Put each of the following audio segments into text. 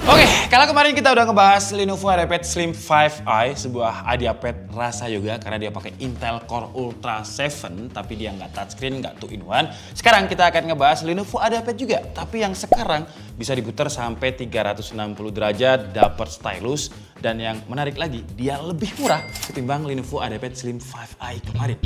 Oke, kalau kemarin kita udah ngebahas Lenovo IdeaPad Slim 5i, sebuah IdeaPad rasa yoga karena dia pakai Intel Core Ultra 7, tapi dia nggak touchscreen, nggak 2-in-1. Sekarang kita akan ngebahas Lenovo IdeaPad juga, tapi yang sekarang bisa diputar sampai 360 derajat, dapat stylus, dan yang menarik lagi, dia lebih murah ketimbang Lenovo IdeaPad Slim 5i kemarin.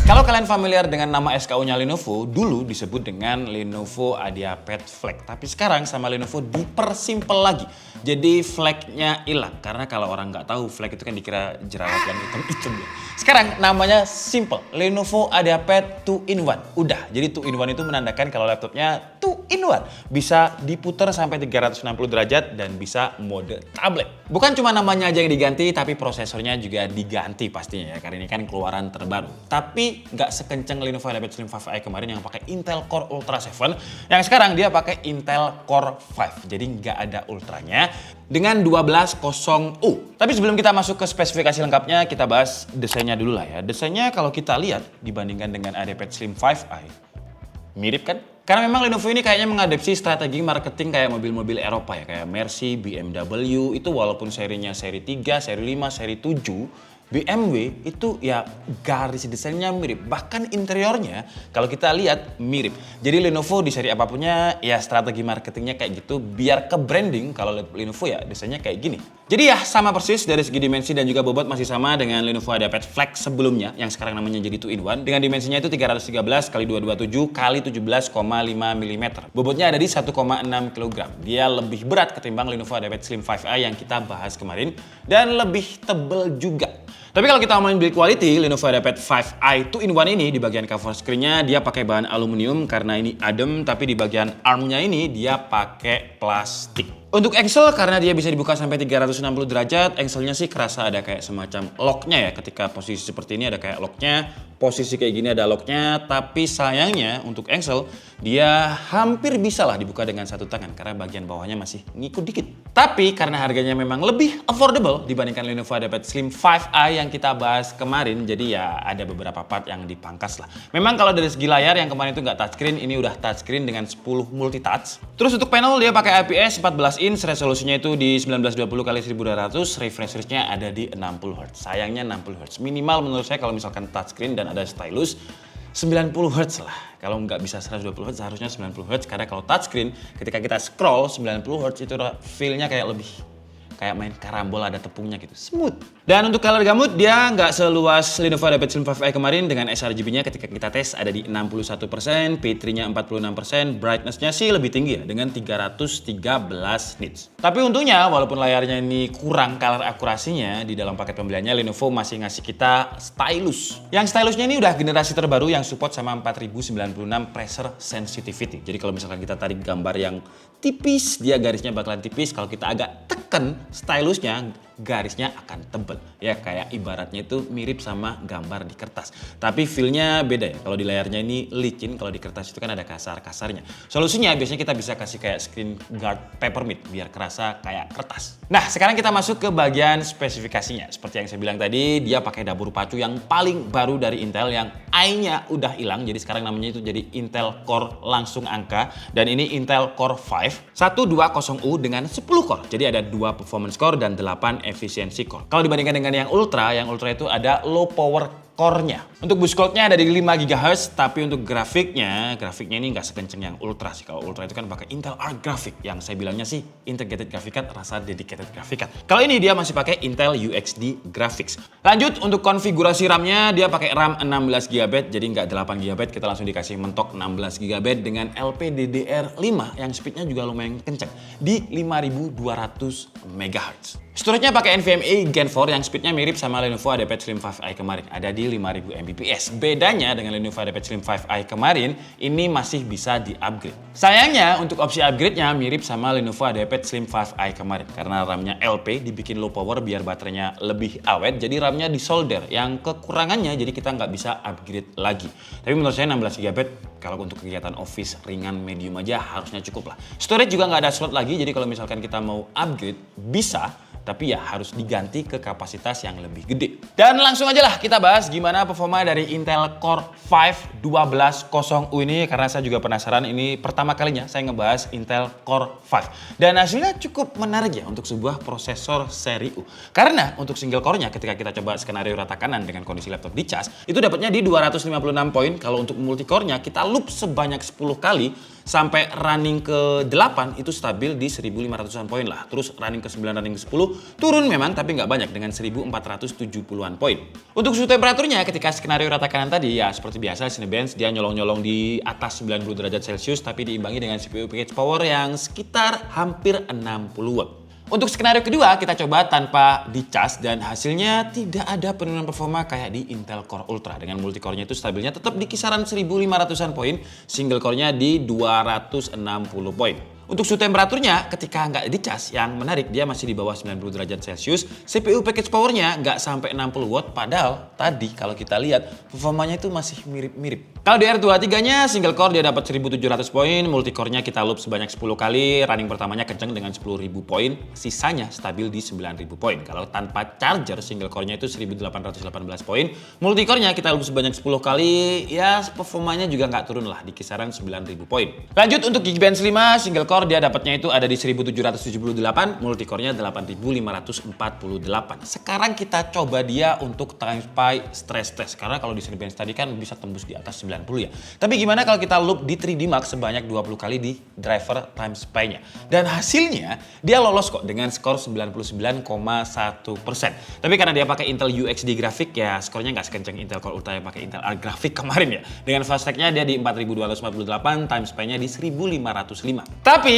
Kalau kalian familiar dengan nama SKU-nya Lenovo, dulu disebut dengan Lenovo IdeaPad Flag. Tapi sekarang sama Lenovo dipersimpel lagi. Jadi flagnya hilang. Karena kalau orang nggak tahu, flag itu kan dikira jerawat yang hitam-hitam ya. Sekarang namanya simple. Lenovo IdeaPad 2-in-1. Udah, jadi 2-in-1 itu menandakan kalau laptopnya 2-in-1. Bisa diputar sampai 360 derajat dan bisa mode tablet. Bukan cuma namanya aja yang diganti, tapi prosesornya juga diganti pastinya ya. Karena ini kan keluaran terbaru. Tapi nggak sekenceng Lenovo IdeaPad Slim 5i kemarin yang pakai Intel Core Ultra 7. Yang sekarang dia pakai Intel Core 5. Jadi nggak ada ultranya dengan 1200U. Tapi sebelum kita masuk ke spesifikasi lengkapnya, kita bahas desainnya dulu lah ya. Desainnya kalau kita lihat dibandingkan dengan IdeaPad Slim 5i, mirip kan? Karena memang Lenovo ini kayaknya mengadopsi strategi marketing kayak mobil-mobil Eropa ya, kayak Mercy, BMW, itu walaupun serinya seri 3, seri 5, seri 7, BMW itu ya garis desainnya mirip, bahkan interiornya kalau kita lihat mirip. Jadi Lenovo di seri apapunnya ya strategi marketingnya kayak gitu biar ke branding. Kalau Lenovo ya desainnya kayak gini. Jadi ya sama persis dari segi dimensi dan juga bobot masih sama dengan Lenovo IdeaPad Flag sebelumnya yang sekarang namanya jadi 2-in-1 dengan dimensinya itu 313 x 227 x 17,5 mm. Bobotnya ada di 1,6 kg. Dia lebih berat ketimbang Lenovo IdeaPad Slim 5i yang kita bahas kemarin dan lebih tebel juga. Tapi kalau kita ngomongin build quality, Lenovo IdeaPad 5i 2-in-1 ini di bagian cover screen-nya dia pakai bahan aluminium karena ini adem, tapi di bagian arm-nya ini dia pakai plastik. Untuk engsel karena dia bisa dibuka sampai 360 derajat, engselnya sih kerasa ada kayak semacam locknya ya. Ketika posisi seperti ini ada kayak locknya, posisi kayak gini ada locknya, tapi sayangnya untuk engsel dia hampir bisa lah dibuka dengan satu tangan karena bagian bawahnya masih ngikut dikit. Tapi karena harganya memang lebih affordable dibandingkan Lenovo IdeaPad Slim 5i yang kita bahas kemarin, jadi ya ada beberapa part yang dipangkas lah. Memang kalau dari segi layar yang kemarin itu nggak touchscreen, ini udah touchscreen dengan 10 multitouch. Terus untuk panel dia pakai IPS 14 inch, resolusinya itu di 1920x1200, refresh rate-nya ada di 60 Hz. Sayangnya 60 Hz. Minimal menurut saya kalau misalkan touchscreen dan ada stylus 90 Hz lah. Kalau nggak bisa 120 Hz harusnya 90 Hz karena kalau touchscreen ketika kita scroll 90 Hz itu feel-nya kayak lebih kayak main karambol ada tepungnya gitu, smooth. Dan untuk color gamut dia nggak seluas Lenovo IdeaPad Slim 5i kemarin dengan sRGB-nya ketika kita tes ada di 61%, P3-nya 46%, brightness-nya sih lebih tinggi ya dengan 313 nits. Tapi untungnya walaupun layarnya ini kurang color akurasinya, di dalam paket pembeliannya Lenovo masih ngasih kita stylus. Yang stylusnya ini udah generasi terbaru yang support sama 4096 pressure sensitivity. Jadi kalau misalkan kita tarik gambar yang tipis, dia garisnya bakalan tipis. Kalau kita agak tekan stylusnya, garisnya akan tebal. Ya kayak ibaratnya itu mirip sama gambar di kertas. Tapi feel-nya beda ya. Kalau di layarnya ini licin, kalau di kertas itu kan ada kasar-kasarnya. Solusinya biasanya kita bisa kasih kayak screen guard Papermate biar kerasa kayak kertas. Nah, sekarang kita masuk ke bagian spesifikasinya. Seperti yang saya bilang tadi, dia pakai dapur pacu yang paling baru dari Intel yang i-nya udah hilang. Jadi sekarang namanya itu jadi Intel Core langsung angka. Dan ini Intel Core 5 120U dengan 10 core. Jadi ada 2 performance core dan 8 efisiensi core. Kalau dibandingkan dengan yang Ultra itu ada low power core-nya. Untuk boost clock-nya ada di 5 GHz, tapi untuk grafiknya ini nggak sekenceng yang Ultra sih. Kalau Ultra itu kan pakai Intel Arc Graphics, yang saya bilangnya sih integrated graphics card, rasa dedicated graphics card. Kalau ini dia masih pakai Intel UXD Graphics. Lanjut untuk konfigurasi RAM-nya, dia pakai RAM 16 GB, jadi nggak 8 GB, kita langsung dikasih mentok 16 GB dengan LPDDR5 yang speed-nya juga lumayan kenceng di 5200 MHz. Storage-nya pakai NVMe Gen 4 yang speed-nya mirip sama Lenovo IdeaPad Slim 5i kemarin, ada di 5000 Mbps. Bedanya dengan Lenovo IdeaPad Slim 5i kemarin, ini masih bisa di-upgrade. Sayangnya untuk opsi upgrade-nya mirip sama Lenovo IdeaPad Slim 5i kemarin, karena RAM-nya LP dibikin low power biar baterainya lebih awet, jadi RAM-nya disolder. Yang kekurangannya jadi kita nggak bisa upgrade lagi. Tapi menurut saya 16 GB kalau untuk kegiatan office ringan medium aja harusnya cukup lah. Storage juga nggak ada slot lagi, jadi kalau misalkan kita mau upgrade bisa. tapi ya harus diganti ke kapasitas yang lebih gede. Dan langsung aja lah kita bahas gimana performa dari Intel Core 5 1200U ini, karena saya juga penasaran, ini pertama kalinya saya ngebahas Intel Core 5. Dan hasilnya cukup menarik ya untuk sebuah prosesor seri U. Karena untuk single core-nya ketika kita coba skenario rata kanan dengan kondisi laptop dicas, itu dapatnya di 256 poin. Kalau untuk multi core-nya kita loop sebanyak 10 kali sampai running ke 8 itu stabil di 1500-an poin lah. Terus running ke 9, running ke 10 turun memang tapi nggak banyak dengan 1470-an poin. Untuk suhu temperaturnya ketika skenario rata kanan tadi ya seperti biasa Cinebench dia nyolong-nyolong di atas 90 derajat Celcius tapi diimbangi dengan CPU package power yang sekitar hampir 60 watt. Untuk skenario kedua kita coba tanpa dicas dan hasilnya tidak ada penurunan performa kayak di Intel Core Ultra. Dengan multicore-nya itu stabilnya tetap di kisaran 1500-an poin, single core-nya di 260 poin. Untuk suhu temperaturnya ketika nggak dicas, yang menarik dia masih di bawah 90 derajat Celcius. CPU package powernya nggak sampai 60 watt, padahal tadi kalau kita lihat performanya itu masih mirip-mirip. Kalau di R23-nya single core dia dapat 1700 poin, multicore-nya kita loop sebanyak 10 kali, running pertamanya kenceng dengan 10.000 poin, sisanya stabil di 9.000 poin. Kalau tanpa charger single core-nya itu 1818 poin, multicore-nya kita loop sebanyak 10 kali, ya performanya juga nggak turun lah di kisaran 9.000 poin. Lanjut untuk Geekbench 5 single core dia dapatnya itu ada di 1778, multicore-nya 8548. Sekarang kita coba dia untuk TimeSpy stress test, karena kalau di Cinebench tadi kan bisa tembus di atas 90 ya. Tapi gimana kalau kita loop di 3D Max sebanyak 20 kali di driver TimeSpy-nya. Dan hasilnya dia lolos kok dengan skor 99,1%. Tapi karena dia pakai Intel UXD grafik ya skornya nggak sekencang Intel Core Ultra yang pakai Intel Arc grafik kemarin ya. Dengan fast track-nya dia di 4248, TimeSpy-nya di 1505. Tapi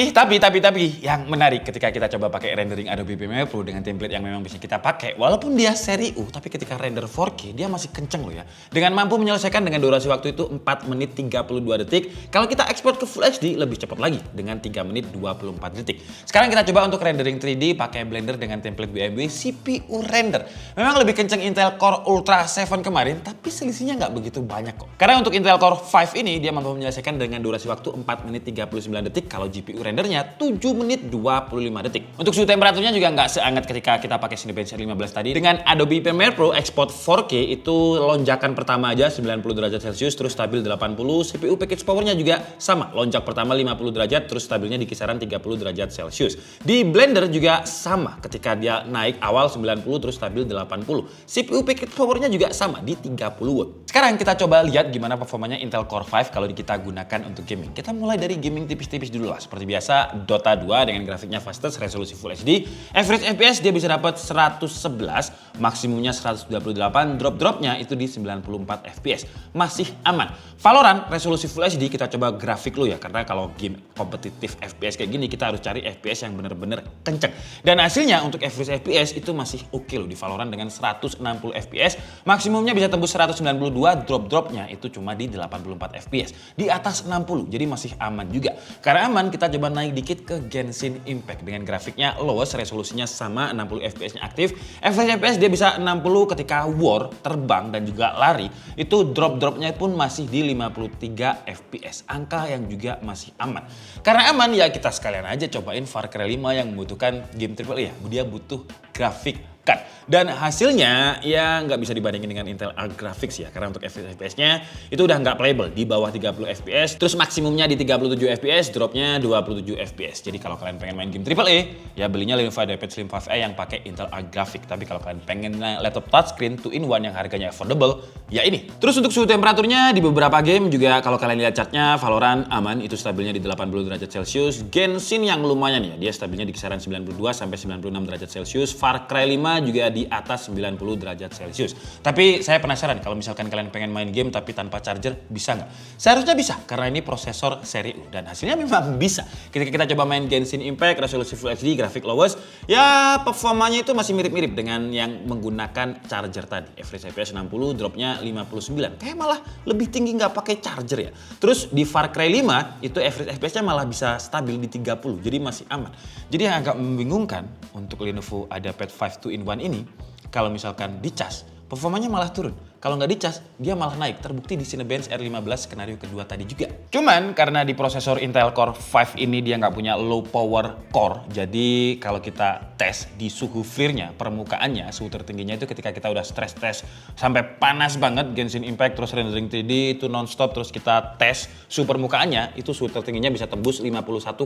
yang menarik ketika kita coba pakai rendering Adobe Premiere Pro dengan template yang memang bisa kita pakai, walaupun dia seri U, tapi ketika render 4K dia masih kenceng loh ya. Dengan mampu menyelesaikan dengan durasi waktu itu 4 menit 32 detik. Kalau kita ekspor ke Full HD lebih cepat lagi dengan 3 menit 24 detik. Sekarang kita coba untuk rendering 3D pakai Blender dengan template BMW CPU render. Memang lebih kenceng Intel Core Ultra 7 kemarin, tapi selisihnya nggak begitu banyak kok. Karena untuk Intel Core 5 ini dia mampu menyelesaikan dengan durasi waktu 4 menit 39 detik. Kalau GPU rendernya 7 menit 25 detik. Untuk suhu temperaturnya juga nggak sehangat ketika kita pakai Cinebench R15 tadi. Dengan Adobe Premiere Pro export 4K itu lonjakan pertama aja 90 derajat Celcius terus stabil 80. CPU package powernya juga sama, lonjak pertama 50 derajat terus stabilnya di kisaran 30 derajat Celcius. Di Blender juga sama, ketika dia naik awal 90 terus stabil 80. CPU package powernya juga sama di 30 watt. Sekarang kita coba lihat gimana performanya Intel Core 5 kalau kita gunakan untuk gaming. Kita mulai dari gaming tipis-tipis dulu lah. Seperti biasa Dota 2 dengan grafiknya fastest, resolusi Full HD. Average FPS dia bisa dapat 111, maksimumnya 128, drop-dropnya itu di 94 FPS. Masih aman. Valorant resolusi Full HD kita coba grafik lu ya, karena kalau game kompetitif FPS kayak gini kita harus cari FPS yang bener-bener kenceng. Dan hasilnya untuk average FPS itu masih oke loh di Valorant dengan 160 FPS, maksimumnya bisa tembus 192, drop-dropnya itu cuma di 84 FPS. Di atas 60, jadi masih aman juga. Karena aman kita coba naik dikit ke Genshin Impact dengan grafiknya lowest, resolusinya sama, 60 FPS-nya aktif. Average FPS dia bisa 60 ketika war, terbang dan juga lari. Itu drop-dropnya pun masih di 53 FPS. Angka yang juga masih aman. Karena aman ya kita sekalian aja cobain Far Cry 5 yang membutuhkan game AAA ya. Dia butuh grafik card. Dan hasilnya ya nggak bisa dibandingin dengan Intel Arc Graphics ya, karena untuk FPS-nya itu udah nggak playable di bawah 30 FPS, terus maksimumnya di 37 FPS, dropnya 27 FPS. Jadi kalau kalian pengen main game AAA ya belinya Lenovo IdeaPad Slim 5A yang pakai Intel Arc Graphics. Tapi kalau kalian pengen laptop touchscreen 2-in-1 yang harganya affordable ya ini. Terus untuk suhu temperaturnya di beberapa game juga kalau kalian lihat chartnya, Valorant aman, itu stabilnya di 80 derajat Celcius. Genshin yang lumayan ya, dia stabilnya di kisaran 92 sampai 96 derajat Celcius. Far Cry 5 juga di atas 90 derajat Celcius. Tapi saya penasaran kalau misalkan kalian pengen main game tapi tanpa charger, bisa nggak? Seharusnya bisa, karena ini prosesor seri U dan hasilnya memang bisa. Ketika kita coba main Genshin Impact, resolusi Full HD, grafik lowest, ya performanya itu masih mirip-mirip dengan yang menggunakan charger tadi. Average FPS 60, dropnya 59. Kayak malah lebih tinggi nggak pakai charger ya. Terus di Far Cry 5 itu average FPS-nya malah bisa stabil di 30, jadi masih aman. Jadi yang agak membingungkan untuk Lenovo IdeaPad 5 2-in-1 ini, kalau misalkan dicas, performanya malah turun. kalau nggak dicas, dia malah naik. Terbukti di Cinebench R15 skenario kedua tadi juga. Cuman karena di prosesor Intel Core 5 ini dia nggak punya low power core, jadi kalau kita tes di suhu FLIR-nya, permukaannya, suhu tertingginya itu ketika kita udah stress test sampai panas banget, Genshin Impact, terus rendering 3D itu nonstop, terus kita tes suhu permukaannya, itu suhu tertingginya bisa tembus 51,9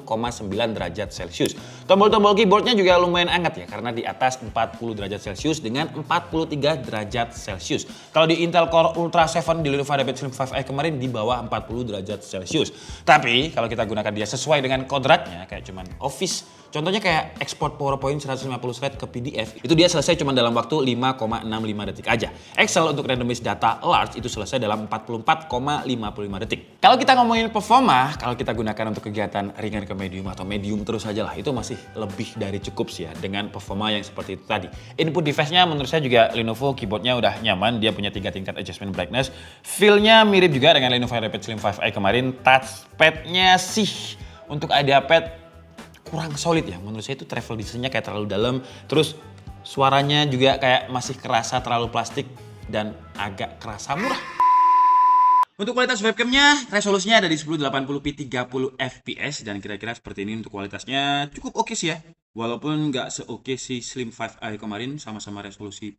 derajat Celcius. Tombol-tombol keyboardnya juga lumayan hangat ya, karena di atas 40 derajat Celcius dengan 43 derajat Celcius. Kalau di Intel Core Ultra 7 di Lenovo IdeaPad Slim 5i kemarin di bawah 40 derajat Celcius. Tapi kalau kita gunakan dia sesuai dengan kodratnya, kayak cuman Office, contohnya kayak ekspor PowerPoint 150 slide ke PDF, itu dia selesai cuma dalam waktu 5,65 detik aja. Excel untuk randomize data large itu selesai dalam 44,55 detik. Kalau kita ngomongin performa, kalau kita gunakan untuk kegiatan ringan ke medium atau medium terus aja lah, itu masih lebih dari cukup sih ya dengan performa yang seperti itu tadi. Input device-nya menurut saya juga Lenovo keyboardnya udah nyaman, dia punya 3 tingkat adjustment brightness. Feel-nya mirip juga dengan Lenovo IdeaPad Slim 5i kemarin. Touchpad-nya sih untuk IdeaPad kurang solid ya. Menurut saya itu travel distance-nya kayak terlalu dalam. Terus suaranya juga kayak masih kerasa terlalu plastik dan agak kerasa murah. Untuk kualitas webcamnya, resolusinya ada di 1080p 30 fps dan kira-kira seperti ini untuk kualitasnya cukup oke sih ya. Walaupun nggak se-oke si Slim 5i kemarin, sama-sama resolusi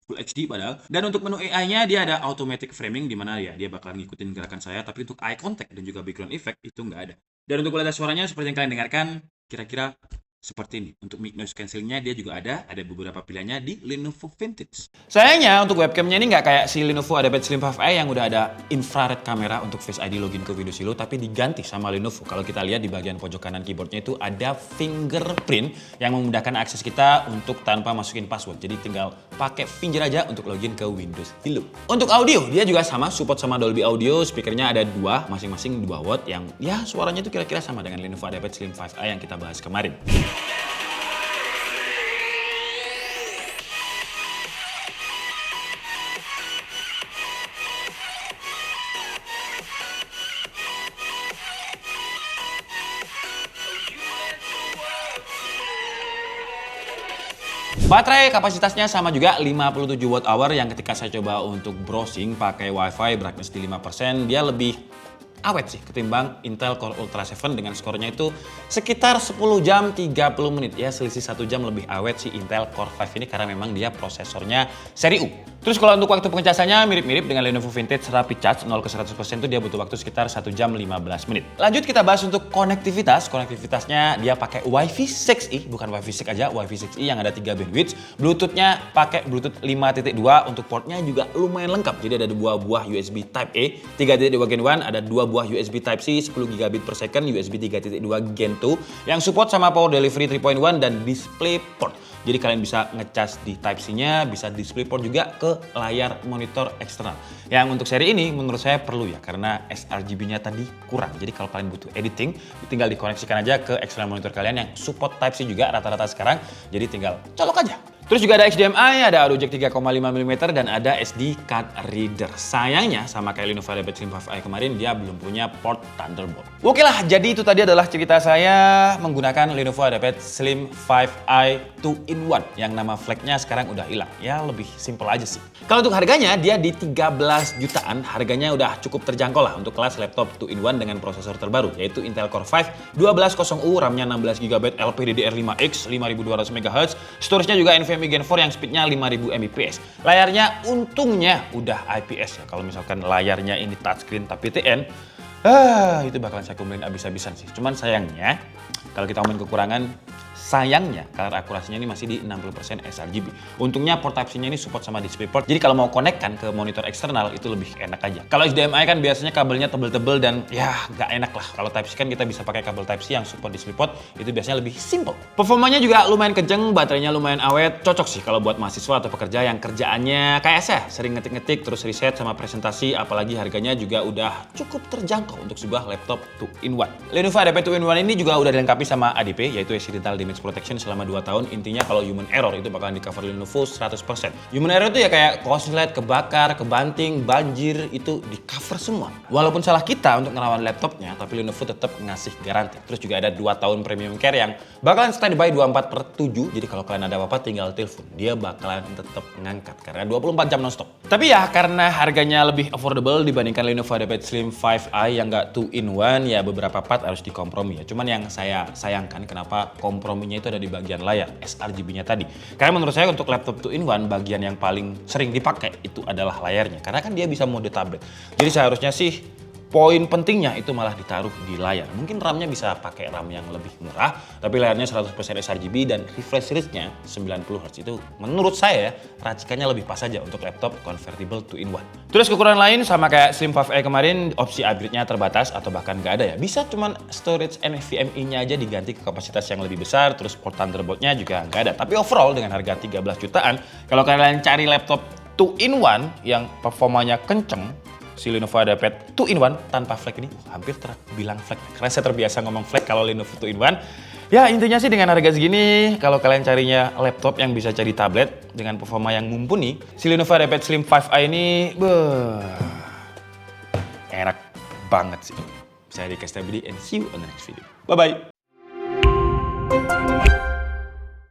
Full HD padahal. Dan untuk menu AI-nya dia ada automatic framing, di mana ya dia bakalan ngikutin gerakan saya, tapi untuk eye contact dan juga background effect itu nggak ada. Dan untuk kualitas suaranya seperti yang kalian dengarkan, kira-kira seperti ini. Untuk mic noise cancellingnya dia juga ada beberapa pilihannya di Lenovo Vintage. Sayangnya untuk webcamnya ini nggak kayak si Lenovo IdeaPad Slim 5i yang udah ada infrared kamera untuk Face ID login ke Windows Hilo, tapi diganti sama Lenovo. Kalau kita lihat di bagian pojok kanan keyboardnya itu ada fingerprint yang memudahkan akses kita untuk tanpa masukin password. Jadi tinggal pakai finger aja untuk login ke Windows Hilo. Untuk audio dia juga sama, support sama Dolby Audio, speakernya ada 2, masing-masing 2 watt yang ya suaranya itu kira-kira sama dengan Lenovo IdeaPad Slim 5i yang kita bahas kemarin. Baterai kapasitasnya sama juga 57 watt hour yang ketika saya coba untuk browsing pakai wifi brightness di 5%, dia lebih awet sih ketimbang Intel Core Ultra 7 dengan skornya itu sekitar 10 jam 30 menit. Ya selisih 1 jam lebih awet sih Intel Core 5 ini karena memang dia prosesornya seri U. Terus kalau untuk waktu pengecasannya mirip-mirip dengan Lenovo Vintage Rapid Charge 0 ke 100% itu dia butuh waktu sekitar 1 jam 15 menit. Lanjut kita bahas untuk konektivitas. Konektivitasnya dia pakai Wi-Fi 6E, bukan Wi-Fi 6 aja, Wi-Fi 6E yang ada 3 bandwidth. Bluetooth-nya pakai Bluetooth 5.2, untuk portnya juga lumayan lengkap. Jadi ada 2 buah USB Type A, 3.2 Gen 1, ada 2 buah USB Type C 10 gigabit per second, USB 3.2 Gen 2 yang support sama Power Delivery 3.1 dan DisplayPort. Jadi kalian bisa ngecas di Type C-nya, bisa DisplayPort juga ke layar monitor eksternal. Yang untuk seri ini menurut saya perlu ya, karena sRGB-nya tadi kurang. Jadi kalau kalian butuh editing, tinggal dikoneksikan aja ke eksternal monitor kalian yang support Type C juga rata-rata sekarang. Jadi tinggal colok aja. Terus juga ada HDMI, ada audio jack 3,5 mm dan ada SD card reader. Sayangnya sama kayak Lenovo IdeaPad Slim 5i kemarin dia belum punya port Thunderbolt. Oke lah, jadi itu tadi adalah cerita saya menggunakan Lenovo IdeaPad Slim 5i 2-in-1 yang nama flagnya sekarang udah hilang. Ya lebih simple aja sih. Kalau untuk harganya dia di 13 jutaan, harganya udah cukup terjangkau lah untuk kelas laptop 2-in-1 dengan prosesor terbaru yaitu Intel Core 5 1200U, RAM-nya 16GB, LPDDR5X 5200 MHz, storage-nya juga NVMe Gen 4 yang speednya 5000 Mbps. Layarnya untungnya udah IPS ya. Kalau misalkan layarnya ini touchscreen tapi TN, itu bakalan saya komplain abis-abisan sih. Cuman sayangnya, kalau kita ngomongin kekurangan, sayangnya color akurasinya ini masih di 60% sRGB. Untungnya port Type-C-nya ini support sama DisplayPort. Jadi kalau mau connect-kan ke monitor eksternal itu lebih enak aja. Kalau HDMI kan biasanya kabelnya tebel-tebel dan ya nggak enak lah. Kalau Type-C kan kita bisa pakai kabel Type-C yang support DisplayPort, itu biasanya lebih simple. Performanya juga lumayan kenceng, baterainya lumayan awet. Cocok sih kalau buat mahasiswa atau pekerja yang kerjaannya kayak saya, sering ngetik-ngetik terus riset sama presentasi, apalagi harganya juga udah cukup terjangkau untuk sebuah laptop 2-in-1. Lenovo IdeaPad 2-in-1 ini juga udah dilengkapi sama ADP, yaitu Accidental Damage Max Protection selama 2 tahun. Intinya kalau human error itu bakalan di cover Lenovo 100%. Human error itu ya kayak korslet, kebakar, kebanting, banjir, itu di cover semua. Walaupun salah kita untuk ngelawan laptopnya, tapi Lenovo tetap ngasih garansi. Terus juga ada 2 tahun premium care yang bakalan standby 24/7. Jadi kalau kalian ada apa-apa tinggal telepon. Dia bakalan tetap ngangkat karena 24 jam nonstop. Tapi ya karena harganya lebih affordable dibandingkan Lenovo IdeaPad Slim 5i yang nggak 2-in-1, ya beberapa part harus dikompromi ya. Cuman yang saya sayangkan kenapa komprominya itu ada di bagian layar, sRGB-nya tadi. Karena menurut saya untuk laptop 2-in-1 bagian yang paling sering dipakai itu adalah layarnya. Karena kan dia bisa mode tablet. Jadi seharusnya sih poin pentingnya itu malah ditaruh di layar. Mungkin RAM-nya bisa pakai RAM yang lebih murah, tapi layarnya 100% sRGB dan refresh rate-nya 90Hz. Itu menurut saya racikannya lebih pas aja untuk laptop convertible 2-in-1. Terus kekurangan lain sama kayak Slim 5i kemarin, opsi upgrade-nya terbatas atau bahkan nggak ada ya. Bisa cuman storage NVMe-nya aja diganti ke kapasitas yang lebih besar, terus port Thunderbolt-nya juga nggak ada. Tapi overall dengan harga 13 jutaan, kalau kalian cari laptop 2-in-1 yang performanya kenceng, si Lenovo IdeaPad 2-in-1 tanpa flag ini hampir terbilang flag. Karena saya terbiasa ngomong flag kalau Lenovo 2-in-1. Ya intinya sih dengan harga segini, kalau kalian carinya laptop yang bisa jadi tablet dengan performa yang mumpuni, si Lenovo IdeaPad Slim 5i ini enak banget sih. Saya Dika Stabidi and see you on the next video. Bye-bye.